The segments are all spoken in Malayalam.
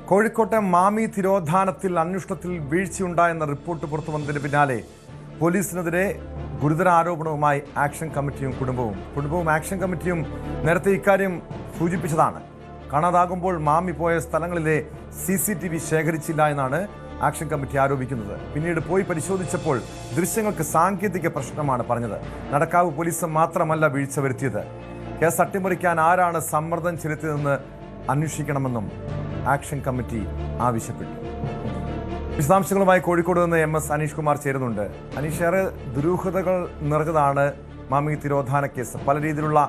കോഴിക്കോട്ടെ മാമി തിരോധാനത്തിൽ അന്വേഷണത്തിൽ വീഴ്ചയുണ്ടായെന്ന റിപ്പോർട്ട് പുറത്തു വന്നതിന് പിന്നാലെ പോലീസിനെതിരെ ഗുരുതര ആരോപണവുമായി ആക്ഷൻ കമ്മിറ്റിയും കുടുംബവും ആക്ഷൻ കമ്മിറ്റിയും നേരത്തെ ഇക്കാര്യം സൂചിപ്പിച്ചതാണ്. കാണാതാകുമ്പോൾ മാമി പോയ സ്ഥലങ്ങളിലെ CCTV ശേഖരിച്ചില്ല എന്നാണ് ആക്ഷൻ കമ്മിറ്റി ആരോപിക്കുന്നത്. പിന്നീട് പോയി പരിശോധിച്ചപ്പോൾ ദൃശ്യങ്ങൾക്ക് സാങ്കേതിക പ്രശ്നമാണ് പറഞ്ഞത്. നടക്കാവ് പോലീസ് മാത്രമല്ല വീഴ്ച വരുത്തിയത്. കേസ് അട്ടിമറിക്കാൻ ആരാണ് സമ്മർദ്ദം ചെലുത്തിയതെന്ന് അന്വേഷിക്കണമെന്നും ആക്ഷൻ കമ്മിറ്റി ആവശ്യപ്പെട്ടു. വിശദാംശങ്ങളുമായി കോഴിക്കോട് നിന്ന് MS അനീഷ് കുമാർ ചേരുന്നുണ്ട്. അനീഷ്, ഏറെ ദുരൂഹതകൾ നിറഞ്ഞതാണ് മാമി തിരോധാന കേസ്. പല രീതിയിലുള്ള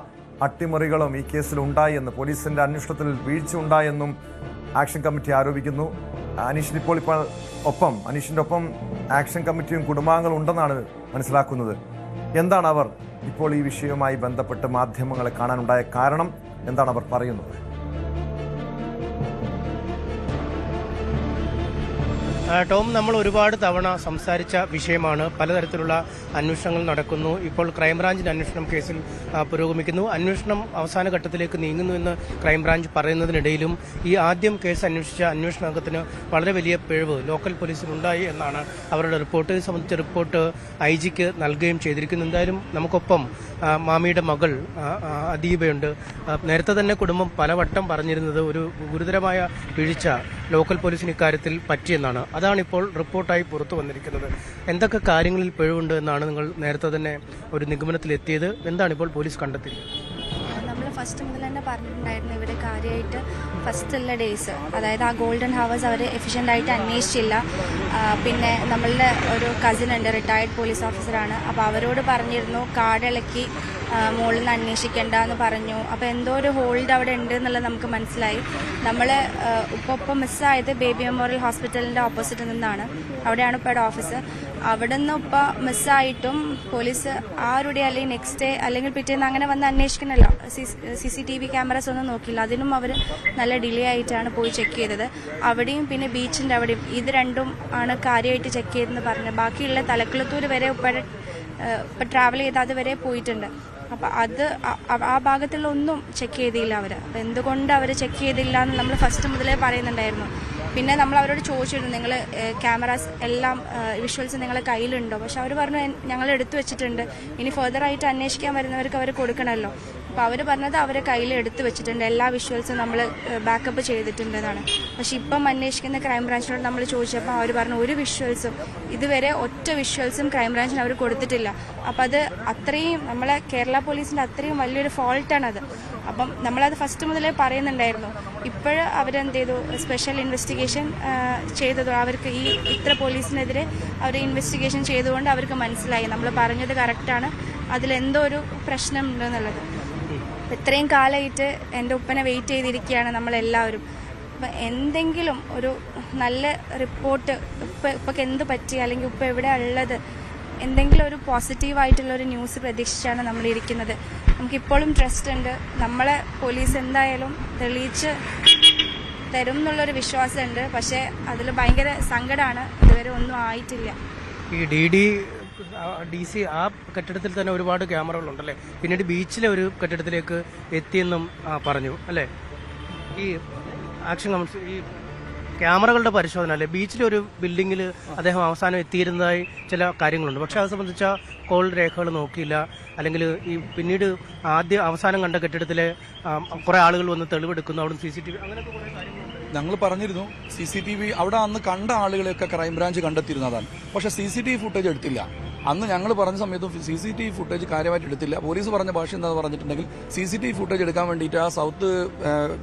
അട്ടിമറികളും ഈ കേസിൽ ഉണ്ടായി എന്ന് പോലീസിന്റെ അന്വേഷണത്തിൽ വീഴ്ച ഉണ്ടായെന്നും ആക്ഷൻ കമ്മിറ്റി ആരോപിക്കുന്നു. അനീഷിന്റെ ഒപ്പം ആക്ഷൻ കമ്മിറ്റിയും കുടുംബാംഗങ്ങളും ഉണ്ടെന്നാണ് മനസ്സിലാക്കുന്നത്. എന്താണ് അവർ ഇപ്പോൾ ഈ വിഷയവുമായി ബന്ധപ്പെട്ട് മാധ്യമങ്ങളെ കാണാനുണ്ടായ കാരണം? എന്താണ് അവർ പറയുന്നത്? ടോം, നമ്മൾ ഒരുപാട് തവണ സംസാരിച്ച വിഷയമാണ്. പലതരത്തിലുള്ള അന്വേഷണങ്ങൾ നടക്കുന്നു. ഇപ്പോൾ ക്രൈംബ്രാഞ്ചിന്റെ അന്വേഷണം കേസിൽ പുരോഗമിക്കുന്നു. അന്വേഷണം അവസാന ഘട്ടത്തിലേക്ക് നീങ്ങുന്നുവെന്ന് ക്രൈംബ്രാഞ്ച് പറയുന്നതിനിടയിലും ഈ ആദ്യം കേസ് അന്വേഷിച്ച അന്വേഷണ സംഘത്തിന് വളരെ വലിയ പിഴവ് ലോക്കൽ പോലീസിനുണ്ടായി എന്നാണ് അവരുടെ റിപ്പോർട്ട്. ഇത് സംബന്ധിച്ച റിപ്പോർട്ട് IG-ക്ക് നൽകുകയും ചെയ്തിരിക്കുന്നു. എന്തായാലും നമുക്കൊപ്പം മാമിയുടെ മകൾ അദീബയുണ്ട്. നേരത്തെ തന്നെ കുടുംബം പലവട്ടം പറഞ്ഞിരുന്നത് ഒരു ഗുരുതരമായ വീഴ്ച ലോക്കൽ പോലീസിന് ഇക്കാര്യത്തിൽ പറ്റിയെന്നാണ്. അതാണ് ഇപ്പോൾ റിപ്പോർട്ടായി പുറത്തു വന്നിരിക്കുന്നത്. എന്തൊക്കെ കാര്യങ്ങളിൽ പിഴവുണ്ട് എന്നാണ് നിങ്ങൾ നേരത്തെ തന്നെ ഒരു നിഗമനത്തിലെത്തിയത്? എന്താണ് ഇപ്പോൾ പോലീസ് കണ്ടെത്തിയിരിക്കുന്നത്? നമ്മൾ ഫസ്റ്റ് മുതൽ തന്നെ പറഞ്ഞിട്ടുണ്ടായിരുന്നു, ഇവിടെ കാര്യമായിട്ട് ഫസ്റ്റുള്ള ഡേയ്സ്, അതായത് ആ ഗോൾഡൻ ഹവേഴ്സ് അവർ എഫിഷ്യൻ്റായിട്ട് അന്വേഷിച്ചില്ല. പിന്നെ നമ്മളുടെ ഒരു കസിൻ ഉണ്ട്, റിട്ടയർഡ് പോലീസ് ഓഫീസറാണ്. അപ്പോൾ അവരോട് പറഞ്ഞിരുന്നു കാടിളക്കി മുകളിൽ നിന്ന് അന്വേഷിക്കേണ്ട എന്ന് പറഞ്ഞു. അപ്പോൾ എന്തോ ഒരു ഹോൾഡ് അവിടെ ഉണ്ട് എന്നുള്ളത് നമുക്ക് മനസ്സിലായി. നമ്മൾ ഇപ്പം മിസ്സായത് ബേബി മെമ്മോറിയൽ ഹോസ്പിറ്റലിൻ്റെ ഓപ്പോസിറ്റ് നിന്നാണ്. അവിടെയാണ് ഇപ്പോൾ ഓഫീസ്. അവിടെ നിന്ന് ഇപ്പോൾ മിസ്സായിട്ടും പോലീസ് ആരുടെ അല്ലെങ്കിൽ നെക്സ്റ്റ് ഡേ അല്ലെങ്കിൽ പിറ്റേന്ന് അങ്ങനെ വന്ന് അന്വേഷിക്കണമല്ലോ. CCTV ക്യാമറാസ് ഒന്നും നോക്കില്ല. അതിനും അവർ നല്ല ഡിലേ ആയിട്ടാണ് പോയി ചെക്ക് ചെയ്തത്. അവിടെയും പിന്നെ ബീച്ചിൻ്റെ അവിടെയും ഇത് രണ്ടും ആണ് കാര്യമായിട്ട് ചെക്ക് ചെയ്തെന്ന് പറഞ്ഞു. ബാക്കിയുള്ള തലക്കുളത്തൂർ വരെ ഇപ്പം ട്രാവൽ ചെയ്ത് അതുവരെ പോയിട്ടുണ്ട്. അപ്പം അത് ആ ഭാഗത്തുള്ള ഒന്നും ചെക്ക് ചെയ്തില്ല അവർ. അപ്പം എന്തുകൊണ്ട് അവർ ചെക്ക് ചെയ്തില്ല എന്ന് നമ്മൾ ഫസ്റ്റ് മുതലേ പറയുന്നുണ്ടായിരുന്നു. പിന്നെ നമ്മൾ അവരോട് ചോദിച്ചിരുന്നു, നിങ്ങൾ ക്യാമറാസ് എല്ലാം വിഷ്വൽസ് നിങ്ങളെ കയ്യിലുണ്ടോ? പക്ഷെ അവർ പറഞ്ഞു ഞങ്ങൾ എടുത്തു വെച്ചിട്ടുണ്ട്, ഇനി ഫെർദറായിട്ട് അന്വേഷിക്കാൻ വരുന്നവർക്ക് അവർ കൊടുക്കണമല്ലോ. അപ്പോൾ അവർ പറഞ്ഞത് അവരെ കയ്യിൽ എടുത്തു വെച്ചിട്ടുണ്ട്, എല്ലാ വിഷ്വൽസും നമ്മൾ ബാക്കപ്പ് ചെയ്തിട്ടുണ്ടെന്നാണ്. പക്ഷെ ഇപ്പം അന്വേഷിക്കുന്ന ക്രൈംബ്രാഞ്ചിനോട് നമ്മൾ ചോദിച്ചപ്പോൾ അവർ പറഞ്ഞു ഒരു വിഷ്വൽസും ഇതുവരെ ഒറ്റ വിഷ്വൽസും ക്രൈംബ്രാഞ്ചിന് അവർ കൊടുത്തിട്ടില്ല. അപ്പം അത് അത്രയും നമ്മളെ കേരള പോലീസിൻ്റെ അത്രയും വലിയൊരു ഫോൾട്ടാണത്. അപ്പം നമ്മളത് ഫസ്റ്റ് മുതലേ പറയുന്നുണ്ടായിരുന്നു. ഇപ്പോൾ അവരെന്ത് ചെയ്തു, സ്പെഷ്യൽ ഇൻവെസ്റ്റിഗേഷൻ ചെയ്തത് അവർക്ക് ഈ ഇത്ര പോലീസിനെതിരെ അവർ ഇൻവെസ്റ്റിഗേഷൻ ചെയ്തുകൊണ്ട് അവർക്ക് മനസ്സിലായി നമ്മൾ പറഞ്ഞത് കറക്റ്റാണ്, അതിലെന്തോ ഒരു പ്രശ്നം ഉണ്ടെന്നുള്ളത്. ഇത്രയും കാലമായിട്ട് എൻ്റെ ഉപ്പനെ വെയിറ്റ് ചെയ്തിരിക്കുകയാണ് നമ്മളെല്ലാവരും. അപ്പം എന്തെങ്കിലും ഒരു നല്ല റിപ്പോർട്ട് ഉപ്പയ്ക്ക് എന്ത് പറ്റി അല്ലെങ്കിൽ ഉപ്പ എവിടെ ഉള്ളത്, എന്തെങ്കിലും ഒരു പോസിറ്റീവായിട്ടുള്ള ഒരു ന്യൂസ് പ്രതീക്ഷിച്ചാണ് നമ്മളിരിക്കുന്നത്. നമുക്കിപ്പോഴും ട്രസ്റ്റ് ഉണ്ട്, നമ്മളെ പോലീസ് എന്തായാലും തെളിയിച്ച് തരും എന്നുള്ളൊരു വിശ്വാസമുണ്ട്. പക്ഷേ അതിൽ ഭയങ്കര സങ്കടമാണ്, ഇതുവരെ ഒന്നും ആയിട്ടില്ല. ഈ DC ആ കെട്ടിടത്തിൽ തന്നെ ഒരുപാട് ക്യാമറകളുണ്ടല്ലേ? പിന്നീട് ബീച്ചിലെ ഒരു കെട്ടിടത്തിലേക്ക് എത്തിയെന്നും പറഞ്ഞു അല്ലേ? ഈ ആക്ഷൻ കമ്മിറ്റി ഈ ക്യാമറകളുടെ പരിശോധന അല്ലേ? ബീച്ചിലെ ഒരു ബിൽഡിങ്ങിൽ അദ്ദേഹം അവസാനം എത്തിയിരുന്നതായി ചില കാര്യങ്ങളുണ്ട്. പക്ഷേ അത് സംബന്ധിച്ച കോൾ രേഖകൾ നോക്കിയില്ല. അല്ലെങ്കിൽ ഈ പിന്നീട് അവസാനം കണ്ട കെട്ടിടത്തിലെ കുറേ ആളുകൾ വന്ന് തെളിവെടുക്കുന്നു, അവിടെ CCTV അങ്ങനെയൊക്കെ കുറേ കാര്യങ്ങളുണ്ട്. ഞങ്ങൾ പറഞ്ഞിരുന്നു CCTV അവിടെ അന്ന് കണ്ട ആളുകളെയൊക്കെ ക്രൈംബ്രാഞ്ച് കണ്ടെത്തിയിരുന്നതാണ്. പക്ഷേ CCTV ഫുട്ടേജ് എടുത്തില്ല. അന്ന് ഞങ്ങൾ പറഞ്ഞ സമയത്തും CCTV ഫുട്ടേജ് കാര്യമായിട്ട് എടുത്തില്ല. പോലീസ് പറഞ്ഞ ഭാഷ എന്താണെന്ന് പറഞ്ഞിട്ടുണ്ടെങ്കിൽ CCTV ഫുട്ടേജ് എടുക്കാൻ വേണ്ടിയിട്ട് ആ സൗത്ത്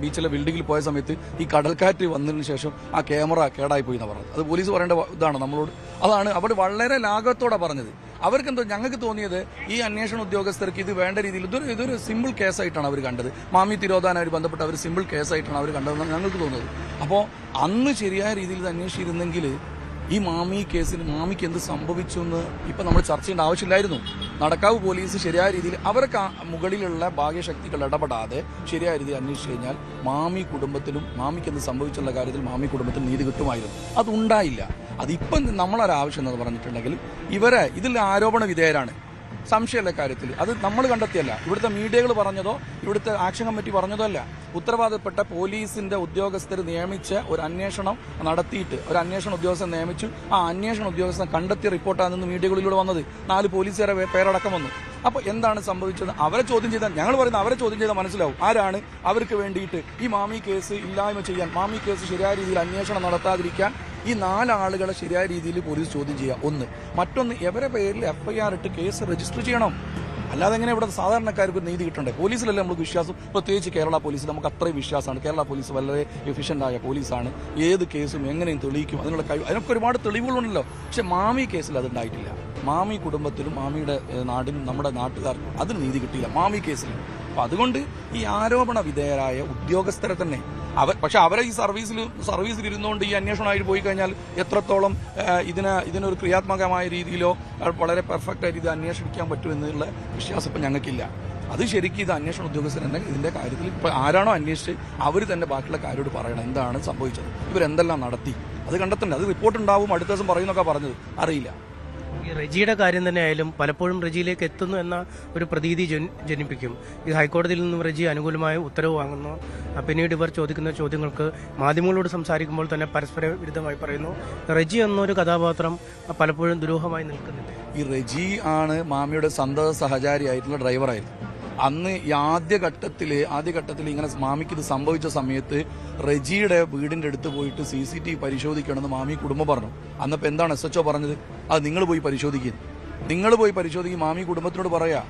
ബീച്ചിലെ ബിൽഡിങ്ങിൽ പോയ സമയത്ത് ഈ കടൽക്കാറ്റ് വന്നതിന് ശേഷം ആ ക്യാമറ കേടായി പോയി എന്നാണ് പറഞ്ഞത്. അത് പോലീസ് പറയേണ്ട ഇതാണ് നമ്മളോട്. അതാണ് അവർ വളരെ ലാഘവത്തോടെ പറഞ്ഞത്. അവർക്കെന്തോ ഞങ്ങൾക്ക് തോന്നിയത് ഈ അന്വേഷണ ഉദ്യോഗസ്ഥർക്ക് ഇത് വേണ്ട രീതിയിൽ ഇതൊരു സിമ്പിൾ കേസായിട്ടാണ് അവർ കണ്ടത്. മാമി തിരോധാനവുമായി ബന്ധപ്പെട്ട് അവർ സിമ്പിൾ കേസായിട്ടാണ് അവർ കണ്ടതെന്നാണ് ഞങ്ങൾക്ക് തോന്നുന്നത്. അപ്പോൾ അന്ന് ശരിയായ രീതിയിൽ ഇത് അന്വേഷിച്ചിരുന്നെങ്കിൽ ഈ മാമി കേസിന് മാമിക്ക് എന്ത് സംഭവിച്ചു എന്ന് ഇപ്പം നമ്മൾ ചർച്ച ചെയ്യേണ്ട ആവശ്യമില്ലായിരുന്നു. നടക്കാവ് പോലീസ് ശരിയായ രീതിയിൽ അവർക്ക് മുകളിലുള്ള ഭാഗ്യശക്തികൾ ഇടപെടാതെ ശരിയായ രീതിയിൽ അന്വേഷിച്ചു കഴിഞ്ഞാൽ മാമി കുടുംബത്തിനും മാമിക്ക് എന്ത് സംഭവിച്ചുള്ള കാര്യത്തിൽ മാമി കുടുംബത്തിന് നീതി കിട്ടുമായിരുന്നു. അതുണ്ടായില്ല. അതിപ്പം നമ്മളൊരാവശ്യം എന്ന് പറഞ്ഞിട്ടുണ്ടെങ്കിൽ ഇതിൽ ആരോപണ വിധേയരാണ്. സംശയമല്ല കാര്യത്തിൽ. അത് നമ്മൾ കണ്ടെത്തിയല്ല, ഇവിടുത്തെ മീഡിയകൾ പറഞ്ഞതോ ഇവിടുത്തെ ആക്ഷൻ കമ്മിറ്റി പറഞ്ഞതോ അല്ല. ഉത്തരവാദപ്പെട്ട പോലീസിന്റെ ഉദ്യോഗസ്ഥർ നിയമിച്ച ഒരു അന്വേഷണം നടത്തിയിട്ട് ഒരു അന്വേഷണ ഉദ്യോഗസ്ഥൻ നിയമിച്ചു. ആ അന്വേഷണ ഉദ്യോഗസ്ഥൻ കണ്ടെത്തിയ റിപ്പോർട്ടാണ് നിന്ന് മീഡിയകളിലൂടെ വന്നത്. 4 പോലീസുകാരെ പേരടക്കം വന്നു. അപ്പോൾ എന്താണ് സംഭവിച്ചത്? അവരെ ചോദ്യം ചെയ്താൽ, ഞങ്ങൾ പറയുന്നത് അവരെ ചോദ്യം ചെയ്താൽ മനസ്സിലാവും ആരാണ് അവർക്ക് വേണ്ടിയിട്ട് ഈ മാമി കേസ് ഇല്ലായ്മ ചെയ്യാൻ, മാമി കേസ് ശരിയായ രീതിയിൽ അന്വേഷണം നടത്താതിരിക്കാൻ ഈ 4 ആളുകളെ ശരിയായ രീതിയിൽ പോലീസ് ചോദ്യം ചെയ്യുക. ഒന്ന്. മറ്റൊന്ന്, ഇവരെ പേരിൽ FIR ഇട്ട് കേസ് രജിസ്റ്റർ ചെയ്യണം. അല്ലാതെ എങ്ങനെ ഇവിടെ സാധാരണക്കാർക്ക് ഒരു നീതി കിട്ടണ്ടേ? പോലീസിലല്ലേ നമുക്ക് വിശ്വാസം, പ്രത്യേകിച്ച് കേരള പോലീസ് നമുക്ക് അത്രയും വിശ്വാസമാണ്. കേരള പോലീസ് വളരെ എഫിഷ്യൻ്റായ പോലീസാണ്. ഏത് കേസും എങ്ങനെയും തെളിയിക്കും, അതിനുള്ള കഴിവ്, അതിനൊക്കെ ഒരുപാട് തെളിവുകളുണ്ടല്ലോ. പക്ഷെ മാമി കേസിൽ അതുണ്ടായിട്ടില്ല. മാമി കുടുംബത്തിലും മാമിയുടെ നാടിനും നമ്മുടെ നാട്ടുകാർക്കും അതിന് നീതി കിട്ടിയില്ല മാമി കേസിൽ. അപ്പം അതുകൊണ്ട് ഈ ആരോപണ വിധേയരായ ഉദ്യോഗസ്ഥരെ തന്നെ പക്ഷെ അവരെ ഈ സർവീസിൽ ഇരുന്നുകൊണ്ട് ഈ അന്വേഷണമായിട്ട് പോയി കഴിഞ്ഞാൽ എത്രത്തോളം ഇതിനൊരു ക്രിയാത്മകമായ രീതിയിലോ വളരെ പെർഫെക്റ്റ് ആയിട്ട് ഇത് അന്വേഷിക്കാൻ പറ്റുമെന്നുള്ള വിശ്വാസം ഇപ്പം ഞങ്ങൾക്കില്ല. അത് ശരിക്കും ഇത് അന്വേഷണ ഉദ്യോഗസ്ഥർ തന്നെ ഇതിന്റെ കാര്യത്തിൽ ഇപ്പോൾ ആരാണോ അന്വേഷിച്ച് അവർ തന്നെ ബാക്കിയുള്ള കാര്യോട് പറയണം എന്താണ് സംഭവിച്ചത്, ഇവരെന്തെല്ലാം നടത്തി, അത് കണ്ടെത്തണ്ടേ. അത് റിപ്പോർട്ട് ഉണ്ടാവും, അടുത്ത ദിവസം പറയുന്നൊക്കെ പറഞ്ഞത് അറിയില്ല. ഈ റെജിയുടെ കാര്യം തന്നെ ആയാലും പലപ്പോഴും റെജിയിലേക്ക് എത്തുന്നു എന്ന ഒരു പ്രതീതി ജനിപ്പിക്കും. ഈ ഹൈക്കോടതിയിൽ നിന്നും റെജി അനുകൂലമായ ഉത്തരവ് വാങ്ങുന്നു. പിന്നീട് ഇവർ ചോദിക്കുന്ന ചോദ്യങ്ങൾക്ക് മാധ്യമങ്ങളോട് സംസാരിക്കുമ്പോൾ തന്നെ പരസ്പര വിരുദ്ധമായി പറയുന്നു. റെജി എന്നൊരു കഥാപാത്രം പലപ്പോഴും ദുരൂഹമായി നിൽക്കുന്നില്ല. ഈ റെജി ആണ് മാമിയുടെ സന്തത സഹചാരിയായിട്ടുള്ള ഡ്രൈവറായിരുന്നു. അന്ന് ഈ ആദ്യഘട്ടത്തിൽ ഇങ്ങനെ മാമിക്ക് ഇത് സംഭവിച്ച സമയത്ത് റെജിയുടെ വീടിന്റെ അടുത്ത് പോയിട്ട് CCTV പരിശോധിക്കണമെന്ന് മാമി കുടുംബം പറഞ്ഞു. അന്നപ്പോൾ എന്താണ് SHO പറഞ്ഞത്? അത് നിങ്ങൾ പോയി പരിശോധിക്കും. മാമി കുടുംബത്തിനോട് പറയാ,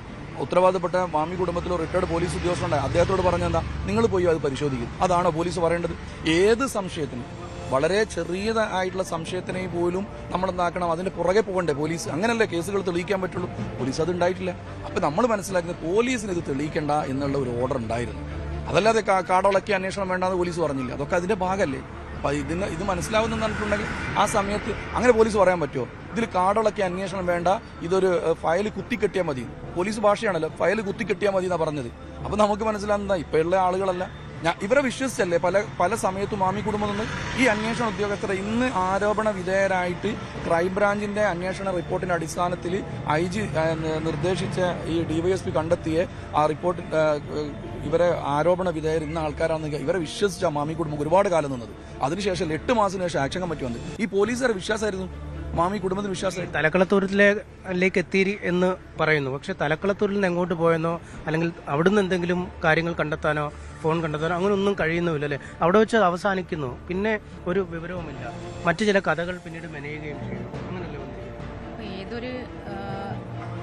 ഉത്തരവാദപ്പെട്ട മാമി കുടുംബത്തിലോ റിട്ടയർഡ് പോലീസ് ഉദ്യോഗസ്ഥരുണ്ടായി അദ്ദേഹത്തോട് പറഞ്ഞെന്താ, നിങ്ങൾ പോയി അത് പരിശോധിക്കും. അതാണോ പോലീസ് പറയേണ്ടത്? ഏത് സംശയത്തിനും, വളരെ ചെറിയതായിട്ടുള്ള സംശയത്തിനെ പോലും നമ്മൾ എന്താക്കണം, അതിന്റെ പുറകെ പോകണ്ടേ പോലീസ്? അങ്ങനെയല്ലേ കേസുകൾ തെളിയിക്കാൻ പറ്റുള്ളൂ. പോലീസ് അത് ഉണ്ടായിട്ടില്ല. അപ്പൊ നമ്മൾ മനസ്സിലാക്കുന്നത് പോലീസിന് ഇത് തെളിയിക്കേണ്ട എന്നുള്ള ഒരു ഓർഡർ ഉണ്ടായിരുന്നു. അതല്ലാതെ കാടോളക്കി അന്വേഷണം വേണ്ടെന്ന് പോലീസ് പറഞ്ഞില്ല. അതൊക്കെ അതിന്റെ ഭാഗമല്ലേ. അപ്പൊ ഇത് മനസ്സിലാവുന്ന പറഞ്ഞിട്ടുണ്ടെങ്കിൽ ആ സമയത്ത് അങ്ങനെ പോലീസ് പറയാൻ പറ്റുമോ? ഇതിൽ കാടോളക്കി അന്വേഷണം വേണ്ട, ഇതൊരു ഫയൽ കുത്തിക്കെട്ടിയാൽ മതി. പോലീസ് ഭാഷയാണല്ലോ, ഫയൽ കുത്തിക്കെട്ടിയാൽ മതി എന്നാ പറഞ്ഞത്. അപ്പൊ നമുക്ക് മനസ്സിലാവുന്നതാ ഇപ്പോഴുള്ള ആളുകളല്ല, ഇവരെ വിശ്വസിച്ചല്ലേ പല സമയത്തും മാമി കുടുംബം നിന്ന് ഈ അന്വേഷണ ഉദ്യോഗസ്ഥരെ ഇന്ന് ആരോപണ വിധേയരായിട്ട് ക്രൈംബ്രാഞ്ചിന്റെ അന്വേഷണ റിപ്പോർട്ടിന്റെ അടിസ്ഥാനത്തിൽ IG നിർദ്ദേശിച്ച ഈ DYSP കണ്ടെത്തിയ ആ റിപ്പോർട്ടിൽ ഇവരെ ആരോപണ വിധേയർ ഇന്ന ആൾക്കാരാണെന്ന് ഇവരെ വിശ്വസിച്ച മാമി കുടുംബം ഒരുപാട് കാലം നിന്നത്. അതിനുശേഷം 8 മാസത്തിന് ശേഷം ആക്ഷൻ കമ്മിറ്റി വന്നത്. ഈ പോലീസുകാരെ വിശ്വാസമായിരുന്നു, മാമി കുടുംബത്തിന് വിശ്വാസം. തലക്കളത്തൂരിലേക്ക് എത്തി എന്ന് പറയുന്നു. പക്ഷെ തലക്കളത്തൂരിൽ നിന്ന് എങ്ങോട്ട് പോയെന്നോ അല്ലെങ്കിൽ അവിടുന്ന് എന്തെങ്കിലും കാര്യങ്ങൾ കണ്ടെത്താനോ ഫോൺ കണ്ടെത്താനോ അങ്ങനെ ഒന്നും കഴിയുന്നുമില്ല അല്ലേ. അവിടെ വെച്ച് അവസാനിക്കുന്നു, പിന്നെ ഒരു വിവരവുമില്ല. മറ്റു ചില കഥകൾ പിന്നീട് മെനയുകയും ചെയ്യുന്നു. അങ്ങനല്ലേ ഏതൊരു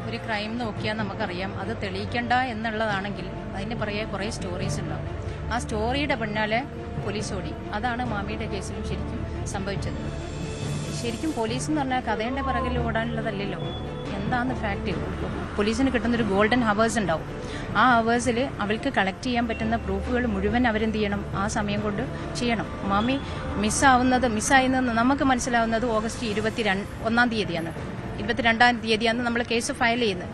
ഒരു ക്രൈം നോക്കിയാൽ നമുക്കറിയാം അത് തെളിയിക്കണ്ട എന്നുള്ളതാണെങ്കിൽ അതിന് പുറകെ കുറേ സ്റ്റോറീസ് ഉണ്ടാവും. ആ സ്റ്റോറിയുടെ പിന്നാലെ പോലീസ് ഓടി. അതാണ് മാമിയുടെ കേസിലും ശരിക്കും സംഭവിച്ചത്. ശരിക്കും പോലീസ് എന്ന് പറഞ്ഞാൽ കഥയുടെ പിറകിൽ ഓടാനുള്ളതല്ലല്ലോ. എന്താന്ന് ഫാക്ട്? പോലീസിന് കിട്ടുന്നൊരു ഗോൾഡൻ ഹവേഴ്സ് ഉണ്ടാവും. ആ ഹവേഴ്സിൽ അവൾക്ക് കളക്ട് ചെയ്യാൻ പറ്റുന്ന പ്രൂഫുകൾ മുഴുവൻ അവരെന്ത് ചെയ്യണം, ആ സമയം കൊണ്ട് ചെയ്യണം. മാമി മിസ്സായെന്ന് നമുക്ക് മനസ്സിലാവുന്നത് ഓഗസ്റ്റ് 21-ാം തീയതിയാണ്. 22-ാം തീയതിയാണ് നമ്മൾ കേസ് ഫയൽ ചെയ്യുന്നത്,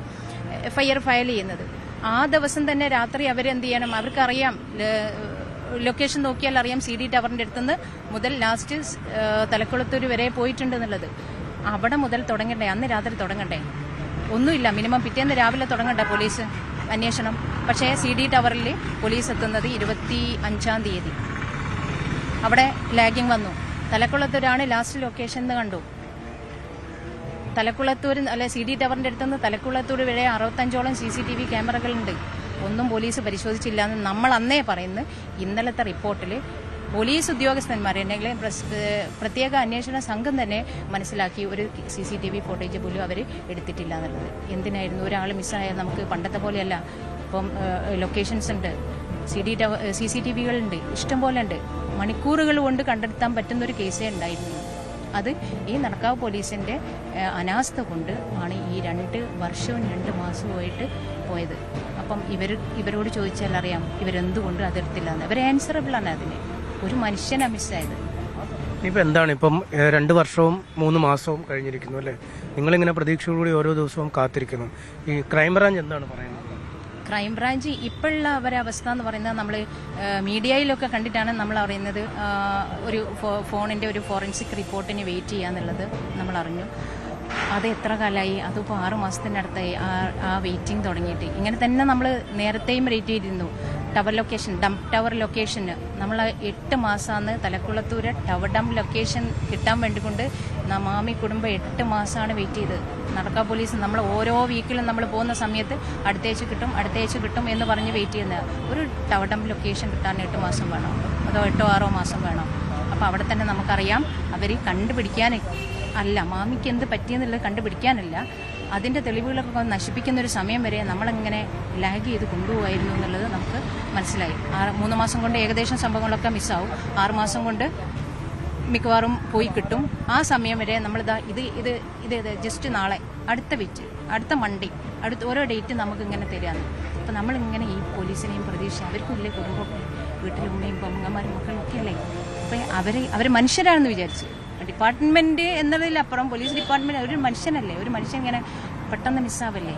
FIR ഫയൽ ചെയ്യുന്നത്. ആ ദിവസം തന്നെ രാത്രി അവരെന്ത് ചെയ്യണം, അവർക്കറിയാം, ലൊക്കേഷൻ നോക്കിയാൽ അറിയാം CD ടവറിന്റെ അടുത്തുനിന്ന് മുതൽ ലാസ്റ്റ് തലക്കുളത്തൂർ വരെ പോയിട്ടുണ്ട് എന്നുള്ളത്. അവിടെ മുതൽ തുടങ്ങണ്ടേ, അന്ന് രാത്രി തുടങ്ങണ്ടേ? ഒന്നുമില്ല, മിനിമം പിറ്റേന്ന് രാവിലെ തുടങ്ങണ്ടേ പോലീസ് അന്വേഷണം? പക്ഷേ CD ടവറിൽ പോലീസ് എത്തുന്നത് 25-ാം തീയതി. അവിടെ ലാഗിങ് വന്നു. തലക്കുളത്തൂരാണ് ലാസ്റ്റ് ലൊക്കേഷൻ എന്ന് കണ്ടു. തലക്കുളത്തൂർ CD ടവറിന്റെ അടുത്തുനിന്ന് തലക്കുളത്തൂർ വരെ 65ഓളം CCTV ക്യാമറകളുണ്ട്. ഒന്നും പോലീസ് പരിശോധിച്ചില്ല എന്ന് നമ്മൾ അന്നേ പറയുന്നു. ഇന്നലത്തെ റിപ്പോർട്ടിൽ പോലീസ് ഉദ്യോഗസ്ഥന്മാർ അല്ലെങ്കിൽ പ്രത്യേക അന്വേഷണ സംഘം തന്നെ മനസ്സിലാക്കി ഒരു CCTV ഫോട്ടേജ് പോലും അവർ എടുത്തിട്ടില്ല എന്നുള്ളത്. എന്തിനായിരുന്നു? ഒരാൾ മിസ്സായാൽ നമുക്ക് പണ്ടത്തെ പോലെയല്ല. ഇപ്പം ലൊക്കേഷൻസ് ഉണ്ട്, CCTVകളുണ്ട്, ഇഷ്ടം പോലെ ഉണ്ട്. മണിക്കൂറുകൾ കൊണ്ട് കണ്ടെത്താൻ പറ്റുന്നൊരു കേസേ ഉണ്ടായിരുന്നു. അത് ഈ നടക്കാവ് പോലീസിന്റെ അനാസ്ഥ കൊണ്ട് ആണ് ഈ 2 വർഷവും 2 മാസവുമായിട്ട് പോയത്. അപ്പം ഇവരോട് ചോദിച്ചാൽ അറിയാം ഇവരെന്തുകൊണ്ട് അതിർത്തില്ല എന്ന്. ഇവർ ആൻസറബിൾ ആണ് അതിന്. ഒരു മനുഷ്യനാണ് മിസ്സായത്. ഇപ്പം എന്താണ്, ഇപ്പം 2 വർഷവും 3 മാസവും കഴിഞ്ഞിരിക്കുന്നു അല്ലേ. നിങ്ങളിങ്ങനെ പ്രതീക്ഷയോടുകൂടി ഓരോ ദിവസവും കാത്തിരിക്കുന്നു. ഈ ക്രൈംബ്രാഞ്ച് എന്താണ് പറയുന്നത്? ക്രൈംബ്രാഞ്ച് ഇപ്പോഴുള്ള അവരുടെ അവസ്ഥ എന്ന് പറയുന്നത് നമ്മൾ മീഡിയയിലൊക്കെ കണ്ടിട്ടാണ് നമ്മൾ അറിയുന്നത്. ഒരു ഫോണിൻ്റെ ഒരു ഫോറൻസിക് റിപ്പോർട്ടിന് വെയിറ്റ് ചെയ്യാന്നുള്ളത് നമ്മൾ അറിഞ്ഞു. അത് എത്ര കാലമായി? അതിപ്പോൾ 6 മാസത്തിനടുത്തായി ആ വെയിറ്റിംഗ് തുടങ്ങിയിട്ട്. ഇങ്ങനെ തന്നെ നമ്മൾ നേരത്തെയും റേറ്റ് ചെയ്തിരുന്നു. ടവർ ലൊക്കേഷൻ, ഡംപ് ടവർ ലൊക്കേഷന് നമ്മൾ 8 മാസമാണ് തലക്കുളത്തൂര് ടവർ ഡംപ് ലൊക്കേഷൻ കിട്ടാൻ വേണ്ടിക്കൊണ്ട് മാമി കുടുംബം 8 മാസമാണ് വെയിറ്റ് ചെയ്ത്. നടക്കാ പോലീസ് നമ്മൾ ഓരോ വീക്കിലും നമ്മൾ പോകുന്ന സമയത്ത് അടുത്തയാഴ്ച കിട്ടും എന്ന് പറഞ്ഞ് വെയിറ്റ് ചെയ്യുന്നത്. ഒരു ടവർ ഡംപ് ലൊക്കേഷൻ കിട്ടാൻ 8 മാസം വേണം, അതോ 8-6 മാസം വേണം. അപ്പോൾ അവിടെ തന്നെ നമുക്കറിയാം അവർ കണ്ടുപിടിക്കാൻ അല്ല, മാമിക്ക് എന്ത് പറ്റിയെന്നുള്ളത് കണ്ടുപിടിക്കാനല്ല, അതിൻ്റെ തെളിവുകളൊക്കെ നശിപ്പിക്കുന്ന ഒരു സമയം വരെ നമ്മളിങ്ങനെ ലാഗ് ചെയ്ത് കൊണ്ടുപോകായിരുന്നു എന്നുള്ളത് നമുക്ക് മനസ്സിലായി. 3 മാസം കൊണ്ട് ഏകദേശം സംഭവങ്ങളൊക്കെ മിസ്സാവും. 6 മാസം കൊണ്ട് മിക്കവാറും പോയി കിട്ടും. ആ സമയം വരെ നമ്മളിതാ ഇത് ജസ്റ്റ് നാളെ അടുത്ത മൺഡേ ഓരോ ഡേറ്റ് നമുക്ക് ഇങ്ങനെ തരാമെന്ന്. അപ്പോൾ നമ്മളിങ്ങനെ ഈ പോലീസിനെയും പ്രതീക്ഷ, അവർക്കും ഇല്ലേ കുടുംബമൊക്കെ, വീട്ടിലെ ഉമ്മയും പെങ്ങന്മാരും മക്കളൊക്കെ അല്ലേ. അപ്പോൾ അവർ മനുഷ്യരാണെന്ന് വിചാരിച്ചു. ഡിപ്പാർട്ട്മെന്റ് എന്നതിലപ്പുറം പോലീസ് ഡിപ്പാർട്ട്മെന്റ് ഒരു മനുഷ്യനല്ലേ, ഒരു മനുഷ്യൻ ഇങ്ങനെ പെട്ടെന്ന് മിസ്സാവല്ലേ.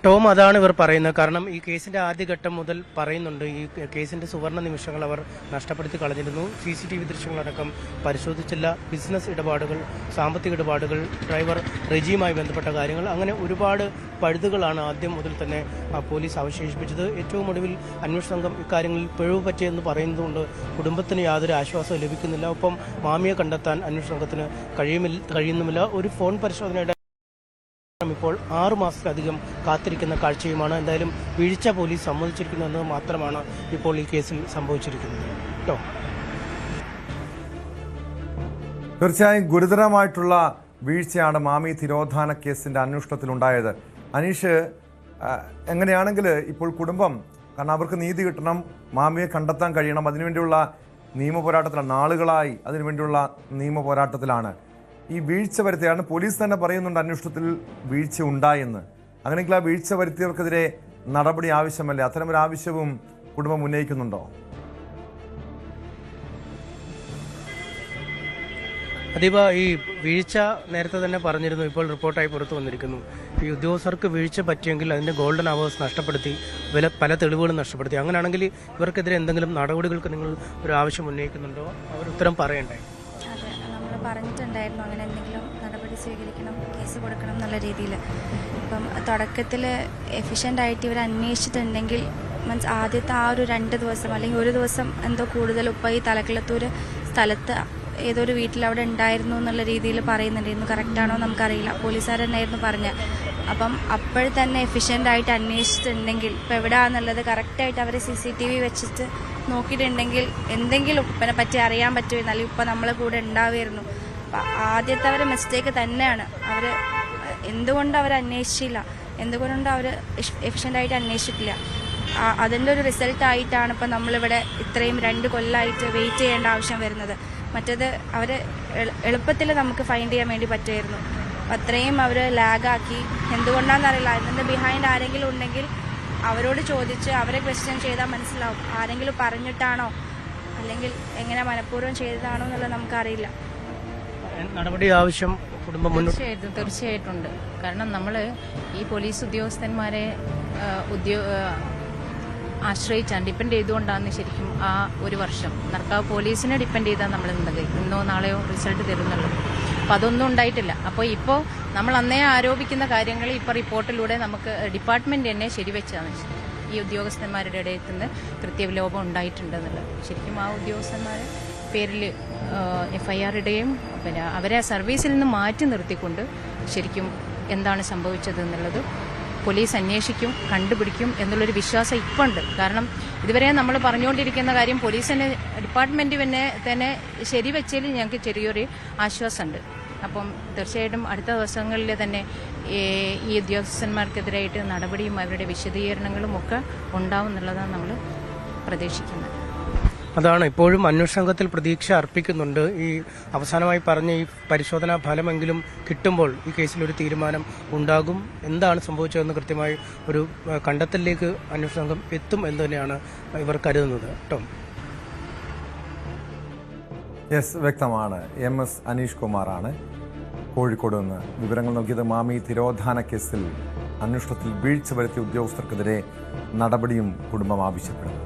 ടോം, അതാണ് ഇവർ പറയുന്നത്. കാരണം ഈ കേസിന്റെ ആദ്യഘട്ടം മുതൽ പറയുന്നുണ്ട്, ഈ കേസിന്റെ സുവർണ്ണ നിമിഷങ്ങൾ അവർ നഷ്ടപ്പെടുത്തി കളഞ്ഞിരുന്നു. CCTV ദൃശ്യങ്ങളടക്കം പരിശോധിച്ചില്ല. ബിസിനസ് ഇടപാടുകൾ, സാമ്പത്തിക ഇടപാടുകൾ, ഡ്രൈവർ റെജിയുമായി ബന്ധപ്പെട്ട കാര്യങ്ങൾ, അങ്ങനെ ഒരുപാട് പഴുതുകളാണ് ആദ്യം മുതൽ തന്നെ പോലീസ് അവശേഷിപ്പിച്ചത്. ഏറ്റവും ഒടുവിൽ അന്വേഷണ സംഘം ഇക്കാര്യങ്ങളിൽ പിഴവ് പറ്റിയെന്ന് പറയുന്നതുകൊണ്ട് കുടുംബത്തിന് യാതൊരു ആശ്വാസവും ലഭിക്കുന്നില്ല. ഒപ്പം മാമിയെ കണ്ടെത്താൻ അന്വേഷണ സംഘത്തിന് കഴിയുന്നുമില്ല. ഒരു ഫോൺ പരിശോധനയുടെ ഇപ്പോൾ 6 മാസത്തിലധികം കാത്തിരിക്കുന്ന കാഴ്ചയുമാണ്. എന്തായാലും വീഴ്ച പോലീസ് സമ്മതിച്ചിരിക്കുന്നു എന്നത് മാത്രമാണ് ഇപ്പോൾ ഈ കേസിൽ സംഭവിച്ചിരിക്കുന്നത്. കേട്ടോ, തീർച്ചയായും ഗുരുതരമായിട്ടുള്ള വീഴ്ചയാണ് മാമി തിരോധാന കേസിന്റെ അന്വേഷണത്തിലുണ്ടായത്. അനീഷ്, എങ്ങനെയാണെങ്കിൽ ഇപ്പോൾ കുടുംബം, കാരണം അവർക്ക് നീതി കിട്ടണം, മാമിയെ കണ്ടെത്താൻ കഴിയണം, അതിനുവേണ്ടിയുള്ള നിയമ പോരാട്ടത്തിലാണ്, നാളുകളായി അതിനുവേണ്ടിയുള്ള നിയമ പോരാട്ടത്തിലാണ്. ഈ വീഴ്ച വരുത്തിയാണ് പോലീസ് തന്നെ പറയുന്നുണ്ട് അന്വേഷണത്തിൽ വീഴ്ച ഉണ്ടായെന്ന്. അങ്ങനെയെങ്കിൽ ആ വീഴ്ച വരുത്തിയവർക്കെതിരെ നടപടി ആവശ്യമല്ലേ? അത്തരമൊരു ആവശ്യവും കുടുംബം ഉന്നയിക്കുന്നുണ്ടോ? അതീപ, ഈ വീഴ്ച നേരത്തെ തന്നെ പറഞ്ഞിരുന്നു, ഇപ്പോൾ റിപ്പോർട്ടായി പുറത്തു വന്നിരിക്കുന്നു. ഈ ഉദ്യോഗസ്ഥർക്ക് വീഴ്ച പറ്റിയെങ്കിൽ അതിൻ്റെ ഗോൾഡൻ അവേഴ്സ് നഷ്ടപ്പെടുത്തി, പല തെളിവുകളും നഷ്ടപ്പെടുത്തി. അങ്ങനെയാണെങ്കിൽ ഇവർക്കെതിരെ എന്തെങ്കിലും നടപടികൾക്ക് നിങ്ങൾ ഒരു ആവശ്യം ഉന്നയിക്കുന്നുണ്ടോ? അവർ ഉത്തരം പറയണ്ടേ? അതെ, നമ്മൾ പറഞ്ഞിട്ടുണ്ടായിരുന്നു അങ്ങനെ എന്തെങ്കിലും നടപടി സ്വീകരിക്കണം, കേസ് കൊടുക്കണം എന്നുള്ള രീതിയിൽ. ഇപ്പം തുടക്കത്തിൽ എഫിഷ്യൻ്റായിട്ട് ഇവർ അന്വേഷിച്ചിട്ടുണ്ടെങ്കിൽ, മീൻസ് ആദ്യത്തെ ആ ഒരു 2 ദിവസം അല്ലെങ്കിൽ 1 ദിവസം എന്തോ കൂടുതൽ ഉപ്പ ഈ തലക്കുളത്തൂർ സ്ഥലത്ത് ഏതൊരു വീട്ടിൽ അവിടെ ഉണ്ടായിരുന്നു എന്നുള്ള രീതിയിൽ പറയുന്നുണ്ടായിരുന്നു. കറക്റ്റാണോ നമുക്കറിയില്ല, പോലീസുകാർ തന്നെയായിരുന്നു പറഞ്ഞത്. അപ്പം അപ്പോൾ തന്നെ എഫിഷ്യൻ്റായിട്ട് അന്വേഷിച്ചിട്ടുണ്ടെങ്കിൽ, ഇപ്പോൾ എവിടെയാണെന്നുള്ളത് കറക്റ്റായിട്ട് അവർ CCTV വെച്ചിട്ട് നോക്കിയിട്ടുണ്ടെങ്കിൽ എന്തെങ്കിലും ഉപ്പനെ പറ്റി അറിയാൻ പറ്റുമായിരുന്നു, അല്ലെങ്കിൽ ഉപ്പ നമ്മളെ കൂടെ ഉണ്ടാവുമായിരുന്നു. അപ്പം ആദ്യത്തെ അവരുടെ മിസ്റ്റേക്ക് തന്നെയാണ്. അവർ എന്തുകൊണ്ട് അവർ അന്വേഷിച്ചില്ല, എന്തുകൊണ്ട് അവർ എഫിഷ്യൻ്റായിട്ട് അന്വേഷിച്ചിട്ടില്ല, അതിൻ്റെ ഒരു റിസൾട്ടായിട്ടാണ് ഇപ്പം നമ്മളിവിടെ ഇത്രയും 2 കൊല്ലമായിട്ട് വെയിറ്റ് ചെയ്യേണ്ട ആവശ്യം വരുന്നത്. മറ്റേത് അവർ എളുപ്പത്തിൽ നമുക്ക് ഫൈൻഡ് ചെയ്യാൻ വേണ്ടി പറ്റുമായിരുന്നു. അത്രയും അവർ ലാഗാക്കി. എന്തുകൊണ്ടാണെന്നറിയില്ല. അതിൻ്റെ ബിഹൈൻഡ് ആരെങ്കിലും ഉണ്ടെങ്കിൽ അവരോട് ചോദിച്ച് അവരെ ക്വസ്റ്റ്യൻ ചെയ്താൽ മനസ്സിലാവും. ആരെങ്കിലും പറഞ്ഞിട്ടാണോ അല്ലെങ്കിൽ എങ്ങനെ മനഃപൂർവ്വം ചെയ്തതാണോ എന്നുള്ളത് നമുക്കറിയില്ല. നടപടി ആവശ്യം കുടുംബം തീർച്ചയായിട്ടും ഉണ്ട്. കാരണം നമ്മൾ ഈ പോലീസ് ഉദ്യോഗസ്ഥന്മാരെ ആശ്രയിച്ചാണ്, ഡിപ്പെൻഡ് ചെയ്തുകൊണ്ടാണ് ശരിക്കും ആ ഒരു വർഷം നടക്കാവ് പോലീസിനെ ഡിപ്പെൻഡ് ചെയ്താൽ നമ്മൾ നിന്നത്. ഇന്നോ നാളെയോ റിസൾട്ട് തരുന്നുള്ളത്. അപ്പം അതൊന്നും ഉണ്ടായിട്ടില്ല. അപ്പോൾ ഇപ്പോൾ നമ്മൾ അന്നേ ആരോപിക്കുന്ന കാര്യങ്ങൾ ഇപ്പോൾ റിപ്പോർട്ടിലൂടെ നമുക്ക് ഡിപ്പാർട്ട്മെൻറ്റ് തന്നെ ശരിവെച്ചാണ് ഈ ഉദ്യോഗസ്ഥന്മാരുടെ ഇടയിൽ നിന്ന് കൃത്യവിലോപം ഉണ്ടായിട്ടുണ്ടെന്നുള്ളത്. ശരിക്കും ആ ഉദ്യോഗസ്ഥന്മാരെ പേരിൽ FIR ഇടുകയും പിന്നെ അവരെ സർവീസിൽ നിന്ന് മാറ്റി നിർത്തിക്കൊണ്ട് ശരിക്കും എന്താണ് സംഭവിച്ചത് എന്നുള്ളത് പോലീസ് അന്വേഷിക്കും, കണ്ടുപിടിക്കും എന്നുള്ളൊരു വിശ്വാസം ഇപ്പോൾ ഉണ്ട്. കാരണം ഇതുവരെ നമ്മൾ പറഞ്ഞുകൊണ്ടിരിക്കുന്ന കാര്യം പോലീസിന് ഡിപ്പാർട്ട്മെൻറ്റ് തന്നെ ശരിവെച്ചതിൽ ഞങ്ങൾക്ക് ചെറിയൊരു ആശ്വാസമുണ്ട്. അപ്പം തീർച്ചയായിട്ടും അടുത്ത ദിവസങ്ങളിൽ തന്നെ ഈ ഉദ്യോഗസ്ഥന്മാർക്കെതിരായിട്ട് നടപടിയും അവരുടെ വിശദീകരണങ്ങളും ഒക്കെ ഉണ്ടാവും എന്നുള്ളതാണ് നമ്മൾ പ്രതീക്ഷിക്കുന്നത്. അതാണ് ഇപ്പോഴും അന്വേഷണ സംഘത്തിൽ പ്രതീക്ഷ അർപ്പിക്കുന്നുണ്ട്. ഈ അവസാനമായി പറഞ്ഞ ഈ പരിശോധനാ ഫലമെങ്കിലും കിട്ടുമ്പോൾ ഈ കേസിലൊരു തീരുമാനം ഉണ്ടാകും. എന്താണ് സംഭവിച്ചതെന്ന് കൃത്യമായി ഒരു കണ്ടെത്തലിലേക്ക് അന്വേഷണ സംഘം എത്തും എന്ന് തന്നെയാണ് ഇവർ കരുതുന്നത്. കേട്ടോ, യെസ്, വ്യക്തമാണ്. MS അനീഷ് കുമാറാണ് കോഴിക്കോട് നിന്ന് വിവരങ്ങൾ നൽകിയത്. മാമി തിരോധാന കേസിൽ അന്വേഷണത്തിൽ വീഴ്ച വരുത്തിയ ഉദ്യോഗസ്ഥർക്കെതിരെ നടപടിയും കുടുംബം ആവശ്യപ്പെടുന്നു.